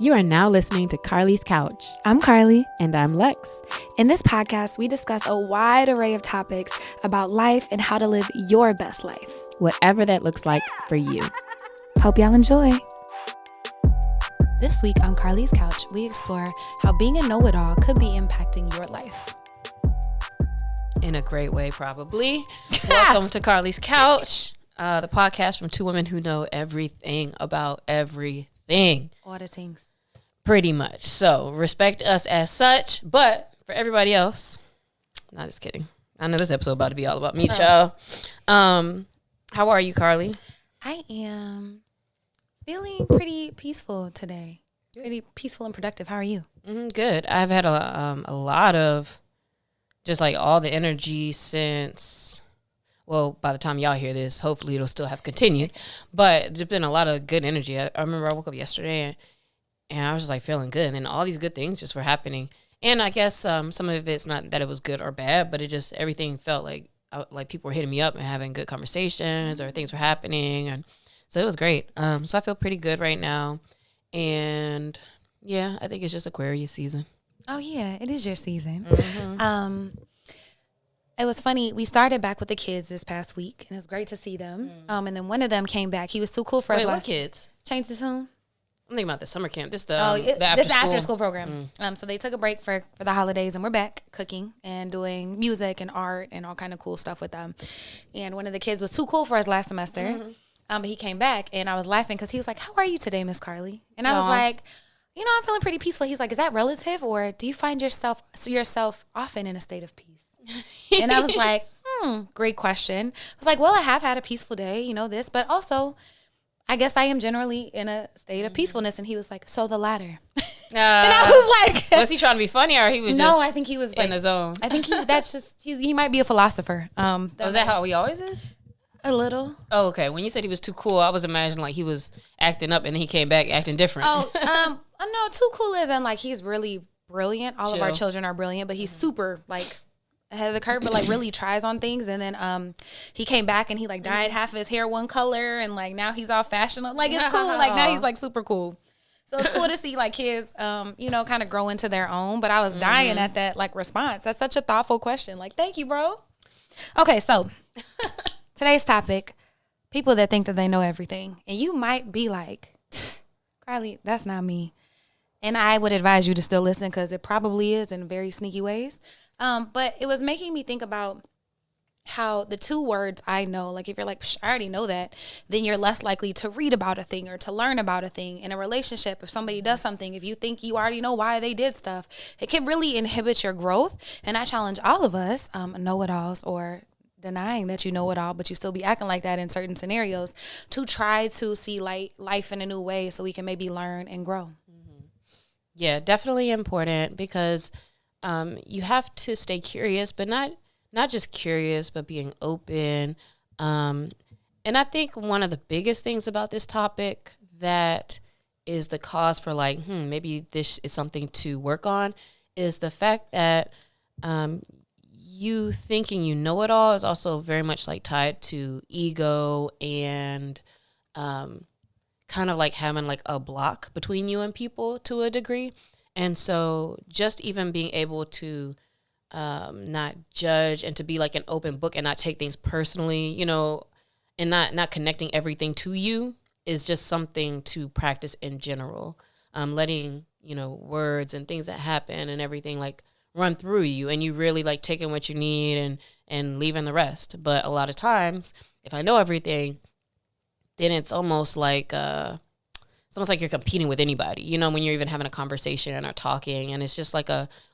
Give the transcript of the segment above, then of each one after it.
You are now listening to Carlie's Couch. I'm Carlie. And I'm Lex. In this podcast, we discuss a wide array of topics about life and how to live your best life. Whatever that looks like for you. Hope y'all enjoy. This week on Carlie's Couch, we explore how being a know-it-all could be impacting your life. In a great way, probably. Welcome to Carlie's Couch, the podcast from two women who know everything about everything. All the things. Pretty much. So respect us as such. But for everybody else, not just kidding. I know this episode about to be all about me, y'all. How are you, Carlie? I am feeling pretty peaceful today. Pretty peaceful and productive. How are you? Good. I've had a lot of just like all the energy since, well, by the time y'all hear this, hopefully it'll still have continued. But there's been a lot of good energy. I remember I woke up yesterday and I was just like feeling good. And then all these good things just were happening. And I guess some of it's not that it was good or bad, but it just, everything felt like people were hitting me up and having good conversations or things were happening. And so it was great. So I feel pretty good right now. And yeah, I think it's just Aquarius season. Oh, yeah, it is your season. Mm-hmm. It was funny. We started back with the kids this past week, and it was great to see them. And then one of them came back. He was too cool for us. Wait, what kids? Change the tune. I'm thinking about the summer camp. This The after school program. So they took a break for the holidays, and we're back cooking and doing music and art and all kind of cool stuff with them. And one of the kids was too cool for us last semester. But he came back, and I was laughing because he was like, "How are you today, Miss Carlie?" And I was like, "You know, I'm feeling pretty peaceful." He's like, "Is that relative, or do you find yourself often in a state of peace?" And I was like, great question. I was like, well, I have had a peaceful day, you know, but also I guess I am generally in a state of peacefulness. And he was like, so the latter. And I was like, was he trying to be funny or he was just I think he was like, in the zone? I think he might be a philosopher. Was that how he always is? A little. Oh, okay. When you said he was too cool, I was imagining like he was acting up and then he came back acting different. No, too cool isn't like he's really brilliant. All of our children are brilliant, but he's super like ahead of the curve, but like really tries on things. And then he came back and he like dyed half of his hair one color, and like now he's all fashionable. Like it's cool. Like now he's like super cool. So it's cool to see like kids, you know, kind of grow into their own. But I was dying at that like response. That's such a thoughtful question. Like, thank you, bro. Okay, so today's topic: people that think that they know everything, and you might be like, Carlie, that's not me. And I would advise you to still listen because it probably is in very sneaky ways. But it was making me think about how the two words I know, like if you're like, I already know that, then you're less likely to read about a thing or to learn about a thing. In a relationship, if somebody does something, if you think you already know why they did stuff, it can really inhibit your growth. And I challenge all of us, know-it-alls or denying that you know it all, but you still be acting like that in certain scenarios, to try to see life in a new way so we can maybe learn and grow. Yeah, definitely important because you have to stay curious, but not just curious, but being open. And I think one of the biggest things about this topic that is the cause for like, maybe this is something to work on is the fact that you thinking you know it all is also very much like tied to ego and kind of like having like a block between you and people to a degree. And so just even being able to not judge and to be like an open book and not take things personally, you know, and not connecting everything to you is just something to practice in general. Letting, you know, words and things that happen and everything like run through you and you really like taking what you need and leaving the rest. But a lot of times if I know everything, then it's almost like you're competing with anybody, you know, when you're even having a conversation or talking, and it's just like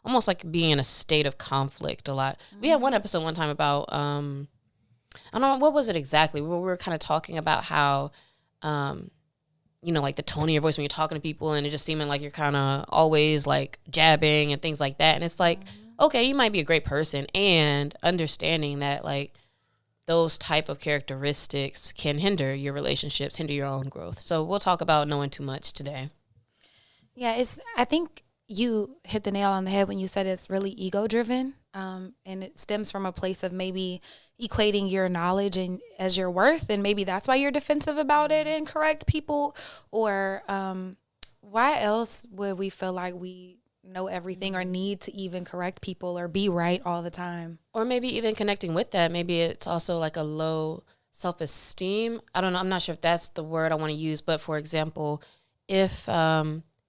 almost like being in a state of conflict a lot. We had one episode one time about, I don't know, what was it exactly? We were kind of talking about how, you know, like the tone of your voice when you're talking to people and it just seeming like you're kind of always like jabbing and things like that. And it's like, okay, you might be a great person, and understanding that like, those type of characteristics can hinder your relationships, hinder your own growth. So we'll talk about knowing too much today. Yeah, I think you hit the nail on the head when you said it's really ego driven. And it stems from a place of maybe equating your knowledge and as your worth. And maybe that's why you're defensive about it and correct people, or why else would we feel like we know everything or need to even correct people or be right all the time? Or maybe even connecting with that, maybe it's also like a low self-esteem. I don't know. I'm not sure if that's the word I want to use, but for example, if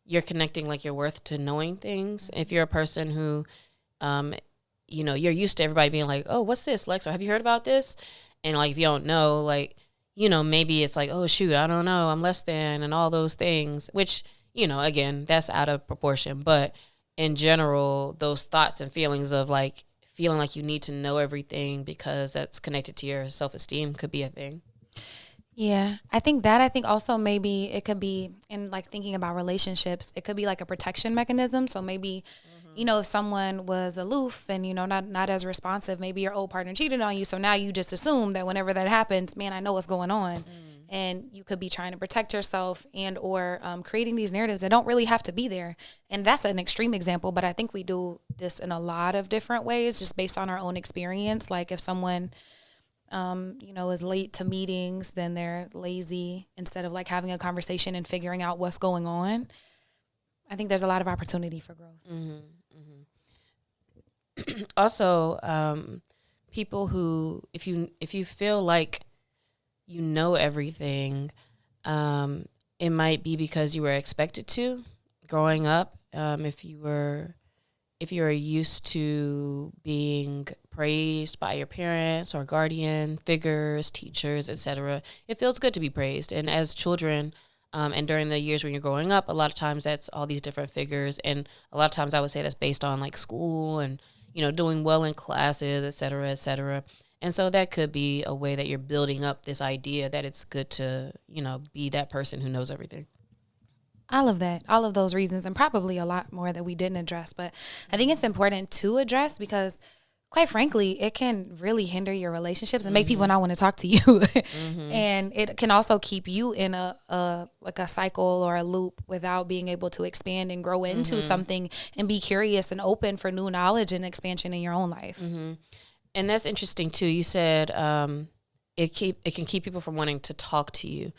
you're connecting like your worth to knowing things, if you're a person who, you're used to everybody being like, oh, what's this, Lex? Or have you heard about this? And like, if you don't know, like, maybe it's like, oh, shoot, I don't know, I'm less than, and all those things, which, again, that's out of proportion. But in general, those thoughts and feelings of like feeling like you need to know everything because that's connected to your self-esteem could be a thing. Yeah, I think also maybe it could be in like thinking about relationships, it could be like a protection mechanism. So maybe, if someone was aloof and, not as responsive, maybe your old partner cheated on you. So now you just assume that whenever that happens, man, I know what's going on. And you could be trying to protect yourself and or creating these narratives that don't really have to be there. And that's an extreme example, but I think we do this in a lot of different ways just based on our own experience. Like if someone is late to meetings, then they're lazy instead of like having a conversation and figuring out what's going on. I think there's a lot of opportunity for growth. Also, people who, if you feel like you know everything, it might be because you were expected to growing up. If you were used to being praised by your parents or guardian figures, teachers, etc., it feels good to be praised. And as children, and during the years when you're growing up, a lot of times that's all these different figures. And a lot of times I would say that's based on like school and, doing well in classes, etc., etc. And so that could be a way that you're building up this idea that it's good to, be that person who knows everything. All of that, all of those reasons, and probably a lot more that we didn't address. But I think it's important to address because, quite frankly, it can really hinder your relationships and make people not want to talk to you. And it can also keep you in a cycle or a loop without being able to expand and grow into something and be curious and open for new knowledge and expansion in your own life. And that's interesting too. You said it can keep people from wanting to talk to you.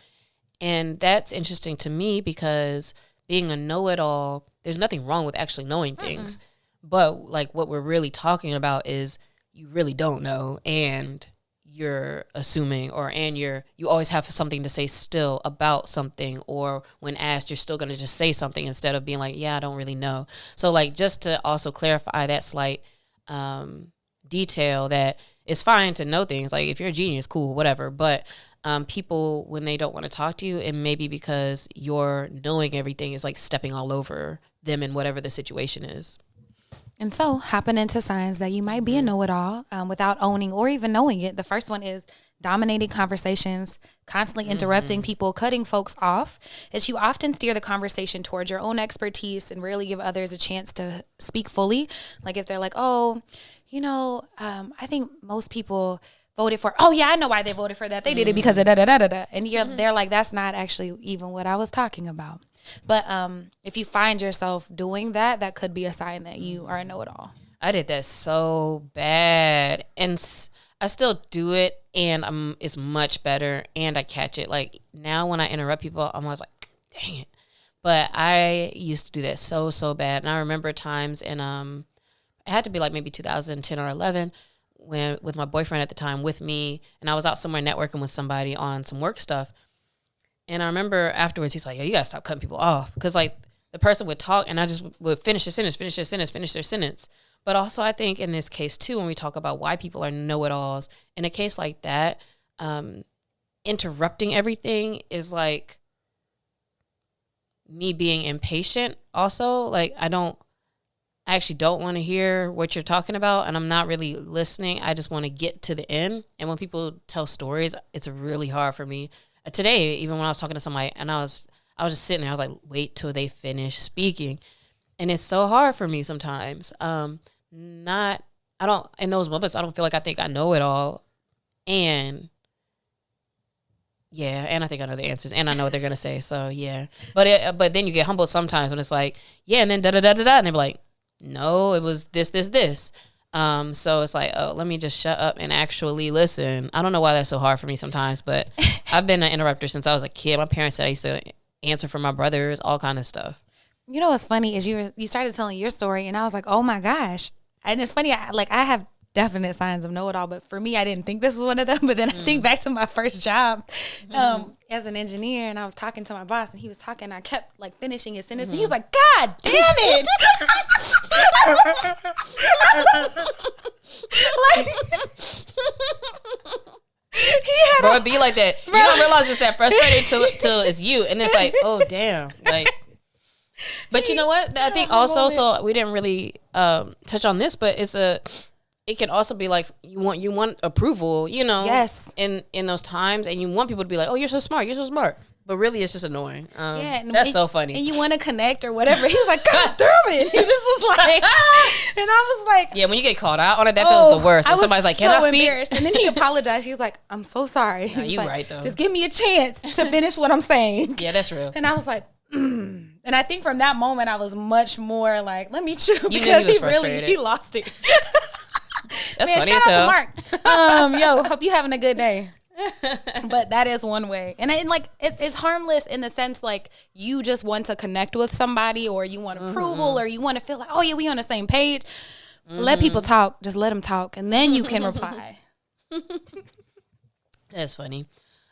And that's interesting to me because being a know-it-all, there's nothing wrong with actually knowing things. But like what we're really talking about is you really don't know and you're assuming you always have something to say still about something, or when asked, you're still going to just say something instead of being like, yeah, I don't really know. So like just to also clarify that slight detail that it's fine to know things. Like if you're a genius, cool, whatever. But people, when they don't want to talk to you, it may be because your knowing everything is like stepping all over them in whatever the situation is. And so hopping into signs that you might be a know-it-all without owning or even knowing it. The first one is dominating conversations, constantly interrupting people, cutting folks off, as you often steer the conversation towards your own expertise and rarely give others a chance to speak fully. Like if they're like, oh, I think most people voted for, oh yeah, I know why they voted for that. They did it because of da-da-da-da-da. And they're like, that's not actually even what I was talking about. But if you find yourself doing that, that could be a sign that you are a know-it-all. I did that so bad. And I still do it, and it's much better, and I catch it. Like now when I interrupt people, I'm always like, dang it. But I used to do that so bad. And I remember times in, it had to be like maybe 2010 or 11, when with my boyfriend at the time with me, and I was out somewhere networking with somebody on some work stuff. And I remember afterwards, he's like, yo, you got to stop cutting people off. Because, like, the person would talk, and I just would finish their sentence. But also, I think in this case, too, when we talk about why people are know-it-alls, in a case like that, interrupting everything is, like, me being impatient also. Like, I actually don't want to hear what you're talking about, and I'm not really listening. I just want to get to the end. And when people tell stories, it's really hard for me. Today, even when I was talking to somebody, and I was just sitting there, I was like, wait till they finish speaking. And it's so hard for me sometimes. In those moments, I don't feel like I think I know it all. And yeah, and I think I know the answers, and I know what they're going to say. So yeah, but then you get humbled sometimes when it's like, yeah, and then da-da-da-da-da, and they're like, no, it was this. So it's like, oh, let me just shut up and actually listen. I don't know why that's so hard for me sometimes, but I've been an interrupter since I was a kid. My parents said I used to answer for my brothers, all kind of stuff. You know what's funny is you started telling your story, and I was like, oh my gosh. And it's funny, I have definite signs of know-it-all, but for me, I didn't think this was one of them. But then I think back to my first job as an engineer, and I was talking to my boss, and he was talking, and I kept like finishing his sentence, and he was like, God damn it. Bro, it be like that. Bro. You don't realize it's that frustrating till it's you, and it's like, oh damn, like. But you know what? I think also, so we didn't really touch on this, but it can also be like you want approval, you know, yes, in those times, and you want people to be like, oh, you're so smart, but really it's just annoying. Yeah, that's so funny. And you want to connect or whatever. He was like, God damn it. He just was like, and I was like, yeah, when you get called out on it, that feels the worst. When somebody's like, can I speak? And then he apologized. He was like, I'm so sorry. Nah, you like, right though. Just give me a chance to finish what I'm saying. Yeah, that's real. And I was like, And I think from that moment I was much more like, let me chew, you because he lost it. That's Man, funny shout as hell. out to Mark. Yo, hope you having a good day. But that is one way, and like it's harmless in the sense like you just want to connect with somebody, or you want approval, or you want to feel like, oh yeah, we on the same page. Let people talk. Just let them talk, and then you can reply. That's funny.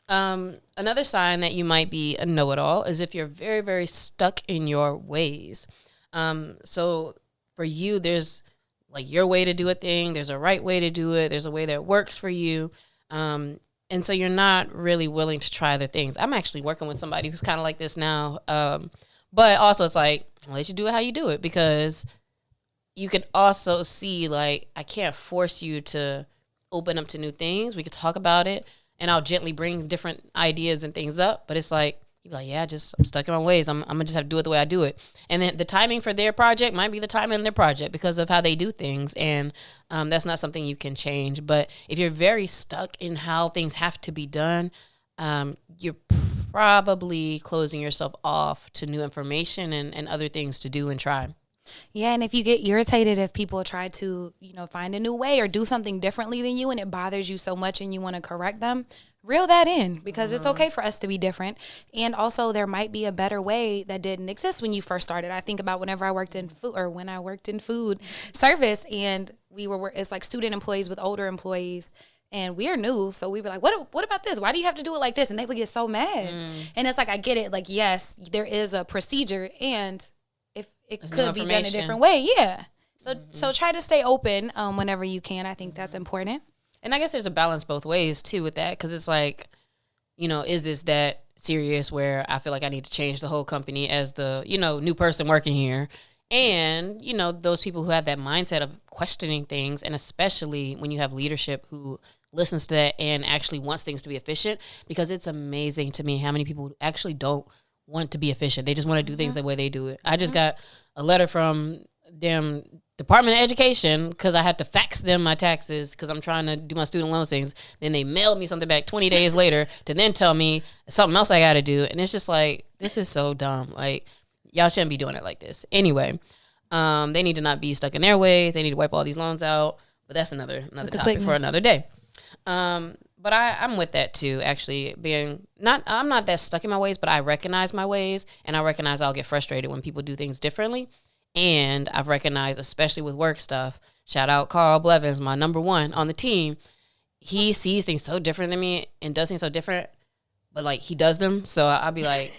Another sign that you might be a know-it-all is if you're very, very stuck in your ways. So for you, there's like your way to do a thing. There's a right way to do it. There's a way that works for you. And so you're not really willing to try other things. I'm actually working with somebody who's kind of like this now. But also it's like, I'll let you do it how you do it, because you can also see like, I can't force you to open up to new things. We could talk about it, and I'll gently bring different ideas and things up. But it's like, you're like, yeah, I'm stuck in my ways. I'm going to just have to do it the way I do it. And then the timing for their project might be the timing in their project because of how they do things. And that's not something you can change. But if you're very stuck in how things have to be done, you're probably closing yourself off to new information and other things to do and try. Yeah, and if you get irritated if people try to, find a new way or do something differently than you, and it bothers you so much and you want to correct them, reel that in, because it's okay for us to be different. And also there might be a better way that didn't exist when you first started. I think about whenever I worked in food, or when I worked in food service, and it's like student employees with older employees, and we're new. So we were like, what about this? Why do you have to do it like this? And they would get so mad. And it's like, I get it. Like, yes, there is a procedure, and if it could be done a different way. Yeah. So try to stay open whenever you can. I think that's important. And I guess there's a balance both ways too with that, because it's like, is this that serious where I feel like I need to change the whole company as the, new person working here? And, those people who have that mindset of questioning things, and especially when you have leadership who listens to that and actually wants things to be efficient, because it's amazing to me how many people actually don't want to be efficient. They just want to do things the way they do it. I just got a letter from them Department of Education because I had to fax them my taxes because I'm trying to do my student loan things. Then they mailed me something back 20 days later to then tell me something else I got to do. And it's just like, this is so dumb. Like, y'all shouldn't be doing it like this. Anyway, they need to not be stuck in their ways. They need to wipe all these loans out. But that's another topic for another day. But I'm with that too, actually. I'm not that stuck in my ways, but I recognize my ways, and I recognize I'll get frustrated when people do things differently. And I've recognized, especially with work stuff, shout out Carl Blevins, my number one on the team. He sees things so different than me and does things so different, but like he does them. So I'll be like,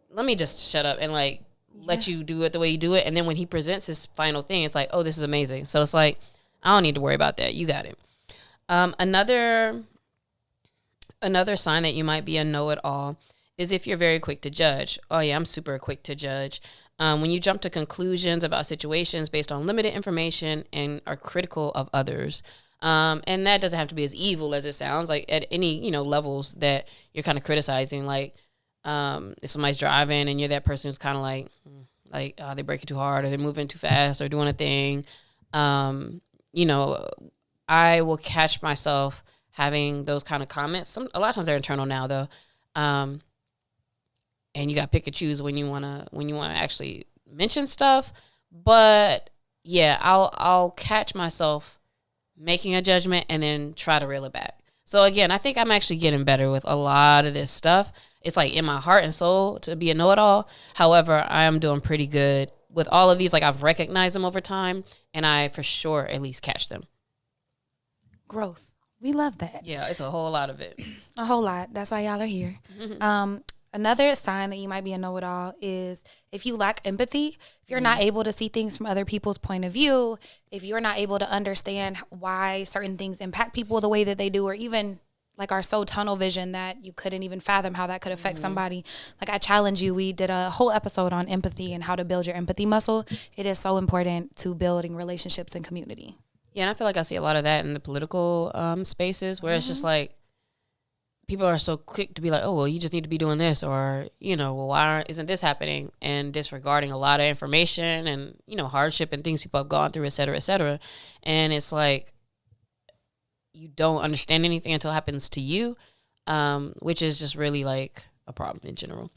let me just shut up and like let you do it the way you do it. And then when he presents his final thing, it's like, oh, this is amazing. So it's like, I don't need to worry about that. You got it. Another sign that you might be a know-it-all is if you're very quick to judge. Oh yeah, I'm super quick to judge. When you jump to conclusions about situations based on limited information and are critical of others. And that doesn't have to be as evil as it sounds, like at any, levels that you're kind of criticizing. Like, if somebody's driving and you're that person who's kind of like, they braking too hard, or they're moving too fast, or doing a thing. I will catch myself having those kind of comments. A lot of times they're internal now though. And you got to pick and choose when you want to actually mention stuff. But yeah, I'll catch myself making a judgment and then try to reel it back. So again, I think I'm actually getting better with a lot of this stuff. it's like in my heart and soul to be a know-it-all. However, I am doing pretty good with all of these. Like, I've recognized them over time, and I for sure at least catch them. Growth. We love that. Yeah, it's a whole lot of it. A whole lot. That's why y'all are here. Another sign that you might be a know-it-all is if you lack empathy, if you're not able to see things from other people's point of view, if you're not able to understand why certain things impact people the way that they do, or even like are so tunnel vision that you couldn't even fathom how that could affect somebody. Like, I challenge you. We did a whole episode on empathy and how to build your empathy muscle. It is so important to building relationships and community. Yeah, and I feel like I see a lot of that in the political spaces where it's just like people are so quick to be like, oh, well, you just need to be doing this, or, you know, well, why isn't this happening? And disregarding a lot of information and, you know, hardship and things people have gone through, et cetera, et cetera. And it's like, you don't understand anything until it happens to you, which is just really like a problem in general.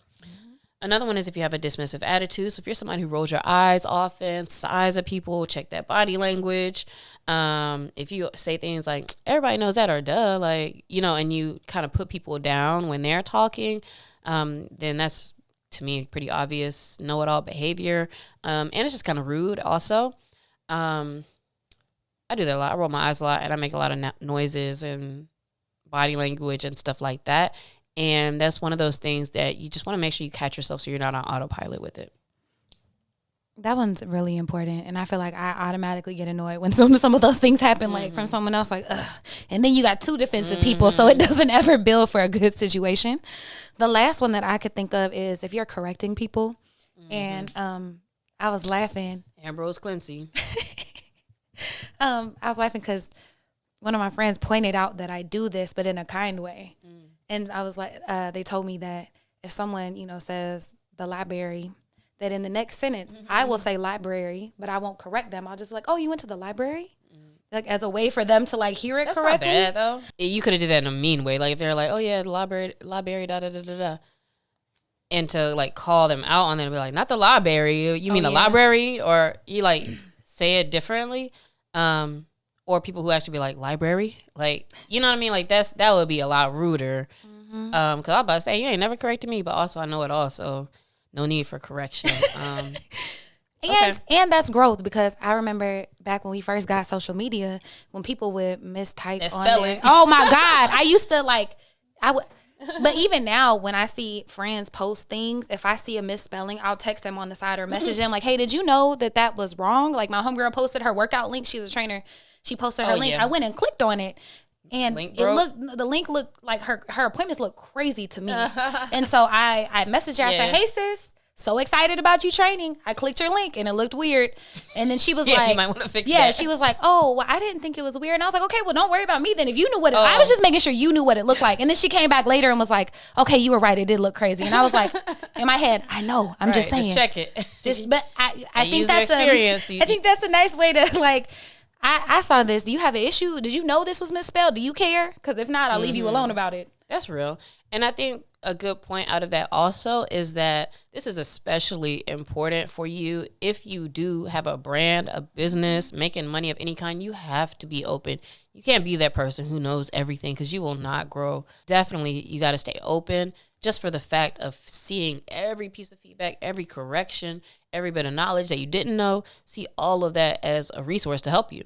Another one is if you have a dismissive attitude. So if you're somebody who rolls your eyes often, sighs at people, check that body language. If you say things like, everybody knows that, or duh, like, you know, and you kind of put people down when they're talking, then that's, to me, pretty obvious know-it-all behavior. And it's just kind of rude also. I do that a lot. I roll my eyes a lot, and I make a lot of noises and body language and stuff like that. And that's one of those things that you just want to make sure you catch yourself so you're not on autopilot with it. That one's really important. And I feel like I automatically get annoyed when some of those things happen, like from someone else, like, ugh. And then you got two defensive people, so it doesn't ever build for a good situation. The last one that I could think of is if you're correcting people. And I was laughing. Ambrose Clancy. I was laughing because one of my friends pointed out that I do this, but in a kind way. And I was like, they told me that if someone, you know, says the library, that in the next sentence, I will say library, but I won't correct them. I'll just be like, oh, you went to the library? Like, as a way for them to like hear it That's correctly. That's not bad, though. You could have did that in a mean way. Like, if they're like, oh, yeah, the library, da, da, da, da, da. And to like call them out on it and be like, not the library. You mean the library? Or you like say it differently. Or people who actually be like, library? Like, you know what I mean? Like, that would be a lot ruder. Because I'm about to say, you ain't never corrected me, but also I know it all, so no need for correction. And that's growth, because I remember back when we first got social media, when people would mistype that on spelling. there. Oh, my God. I used to like, but even now when I see friends post things, if I see a misspelling, I'll text them on the side or message them like, hey, did you know that was wrong? Like, my homegirl posted her workout link. She's a trainer. She posted her link. Yeah. I went and clicked on it, and the link looked like her appointments looked crazy to me. And so I messaged her. I said, hey, sis, so excited about you training. I clicked your link and it looked weird. And then she was like, you might want to fix that. She was like, oh, well, I didn't think it was weird. And I was like, okay, well, don't worry about me then. If you knew what I was just making sure you knew what it looked like. And then she came back later and was like, okay, you were right. It did look crazy. And I was like, in my head, I know. I'm just saying. Just check it. But I think that's I think that's a nice way to like. I saw this. Do you have an issue? Did you know this was misspelled? Do you care? Because if not, I'll leave you alone about it. That's real. And I think a good point out of that also is that this is especially important for you if you do have a brand, a business, making money of any kind. You have to be open. You can't be that person who knows everything, because you will not grow. Definitely, you got to stay open, just for the fact of seeing every piece of feedback, every correction, every bit of knowledge that you didn't know. See all of that as a resource to help you.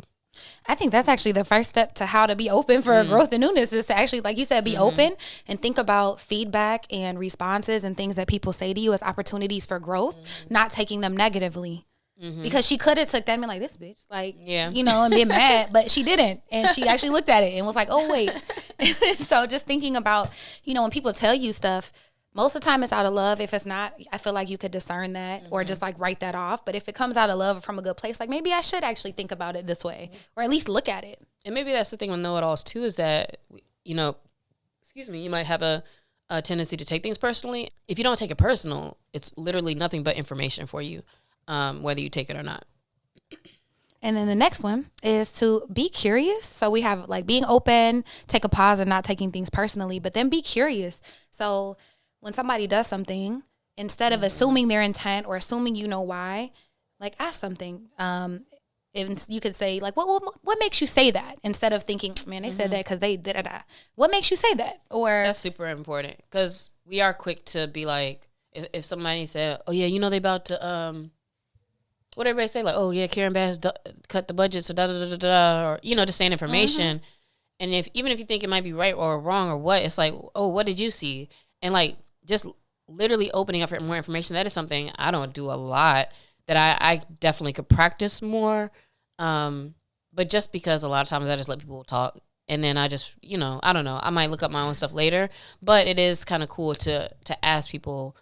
I think that's actually the first step to how to be open for growth and newness, is to actually, like you said, be open and think about feedback and responses and things that people say to you as opportunities for growth, not taking them negatively. Because she could have took that and been like, this bitch, like, you know, and been mad, but she didn't. And she actually looked at it and was like, oh, wait. So just thinking about, you know, when people tell you stuff, most of the time it's out of love. If it's not, I feel like you could discern that or just like write that off. But if it comes out of love or from a good place, like maybe I should actually think about it this way, or at least look at it. And maybe that's the thing with know-it-alls too, is that, you know, you might have a tendency to take things personally. If you don't take it personal, it's literally nothing but information for you, whether you take it or not. And then the next one is to be curious. So we have like being open, take a pause and not taking things personally, but then be curious. So when somebody does something, instead of assuming their intent or assuming you know why, like ask something. and you could say like, what makes you say that, instead of thinking, man, they said that because they da-da-da. What makes you say that? Or that's super important, because we are quick to be like, if somebody said, oh yeah, you know, they about to what everybody say, like, oh yeah, Karen Bass cut the budget, so da da da da da, or, you know, just saying information. And even if you think it might be right or wrong or what, it's like, oh, what did you see? And like, just literally opening up for more information. That is something I don't do a lot, that I definitely could practice more. But just because a lot of times I just let people talk, and then I just, you know, I don't know, I might look up my own stuff later, but it is kind of cool to ask people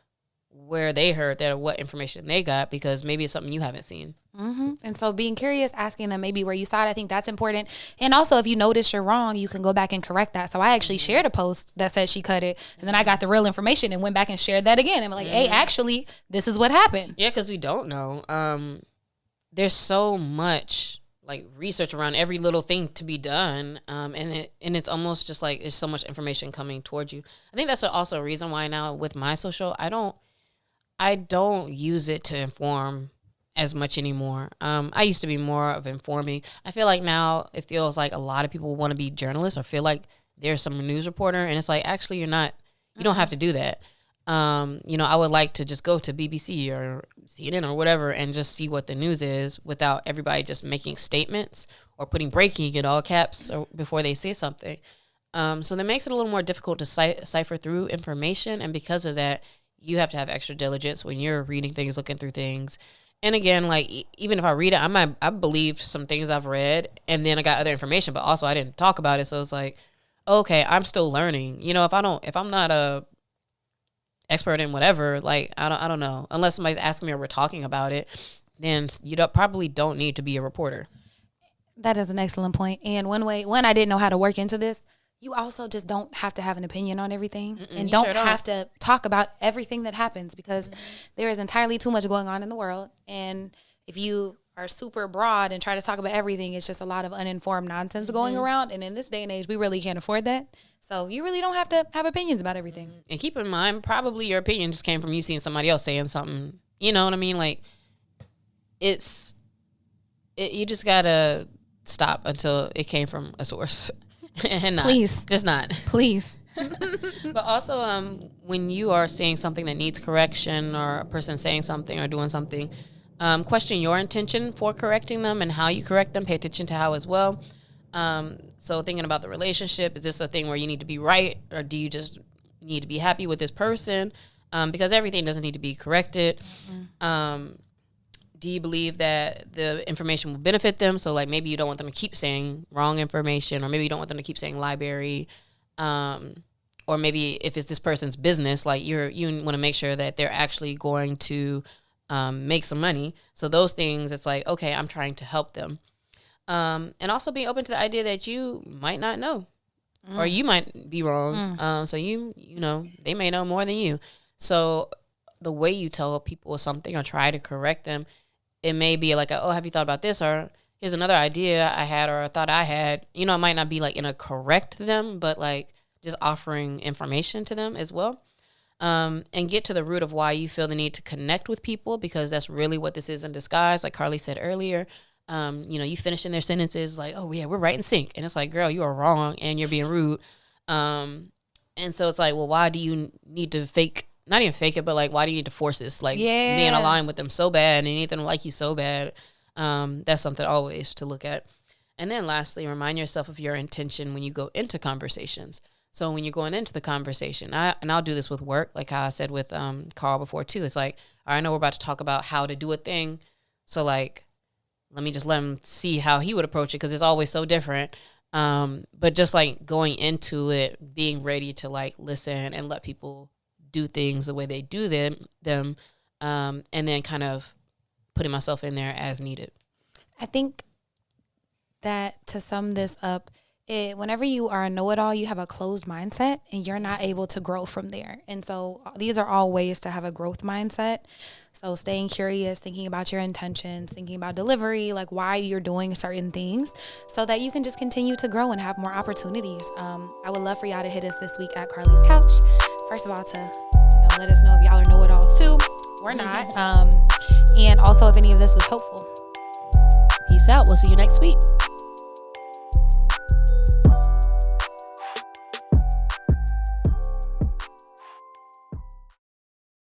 where they heard that or what information they got, because maybe it's something you haven't seen. And so being curious, asking them maybe where you saw it, I think that's important. And also, if you notice you're wrong, you can go back and correct that. So I actually shared a post that said she cut it, and then I got the real information and went back and shared that again. And I'm like, hey, actually, this is what happened. Yeah, because we don't know. There's so much like research around every little thing to be done, and it's almost just like there's so much information coming towards you. I think that's also a reason why now with my social, I don't use it to inform as much anymore. I used to be more of informing. I feel like now it feels like a lot of people want to be journalists or feel like they're some news reporter, and it's like, actually, you're not. You don't have to do that. You know, I would like to just go to BBC or CNN or whatever and just see what the news is without everybody just making statements or putting breaking in all caps or before they say something. So that makes it a little more difficult to cipher through information, and because of that, you have to have extra diligence when you're reading things, looking through things. And again, like, even if I read it, I believe some things I've read, and then I got other information, but also I didn't talk about it. So it's like, okay, I'm still learning. You know, if I'm not a expert in whatever, like, I don't know, unless somebody's asking me or we're talking about it, then you probably don't need to be a reporter. That is an excellent point. And one I didn't know how to work into this. You also just don't have to have an opinion on everything, and don't have to talk about everything that happens, because there is entirely too much going on in the world. And if you are super broad and try to talk about everything, it's just a lot of uninformed nonsense going around. And in this day and age, we really can't afford that. So you really don't have to have opinions about everything. And keep in mind, probably your opinion just came from you seeing somebody else saying something. You know what I mean? Like, you just gotta stop until it came from a source. And please, just not. Please. But also, when you are saying something that needs correction, or a person saying something or doing something, question your intention for correcting them and how you correct them. Pay attention to how as well. So thinking about the relationship, is this a thing where you need to be right, or do you just need to be happy with this person? Because everything doesn't need to be corrected. Do you believe that the information will benefit them? So like, maybe you don't want them to keep saying wrong information, or maybe you don't want them to keep saying library, or maybe if it's this person's business, like you want to make sure that they're actually going to make some money. So those things, it's like, okay, I'm trying to help them. And also be open to the idea that you might not know, or you might be wrong. So you know, they may know more than you. So the way you tell people something or try to correct them, it may be like, oh, have you thought about this? Or here's another idea I had, or I thought I had. You know, it might not be like in a correct them, but like just offering information to them as well. And get to the root of why you feel the need to connect with people, because that's really what this is in disguise. Like Carlie said earlier, you know, you finish in their sentences like, oh yeah, we're right in sync. And it's like, girl, you are wrong and you're being rude. And so it's like, well, why do you need to not even fake it, but like, why do you need to force this? Like, being aligned with them so bad, and you need them to like you so bad. That's something always to look at. And then lastly, remind yourself of your intention when you go into conversations. So when you're going into the conversation, I'll do this with work, like how I said with Carl before too. It's like, all right, I know we're about to talk about how to do a thing. So like, let me just let him see how he would approach it, because it's always so different. But just like going into it, being ready to like listen and let people do things the way they do them, and then kind of putting myself in there as needed. I think that to sum this up, whenever you are a know-it-all, you have a closed mindset and you're not able to grow from there. And so these are all ways to have a growth mindset. So staying curious, thinking about your intentions, thinking about delivery, like why you're doing certain things, so that you can just continue to grow and have more opportunities. I would love for y'all to hit us this week at Carlie's Couch. First of all, to let us know if y'all are know-it-alls too. We're not. And also if any of this was helpful. Peace. Peace out. We'll see you next week.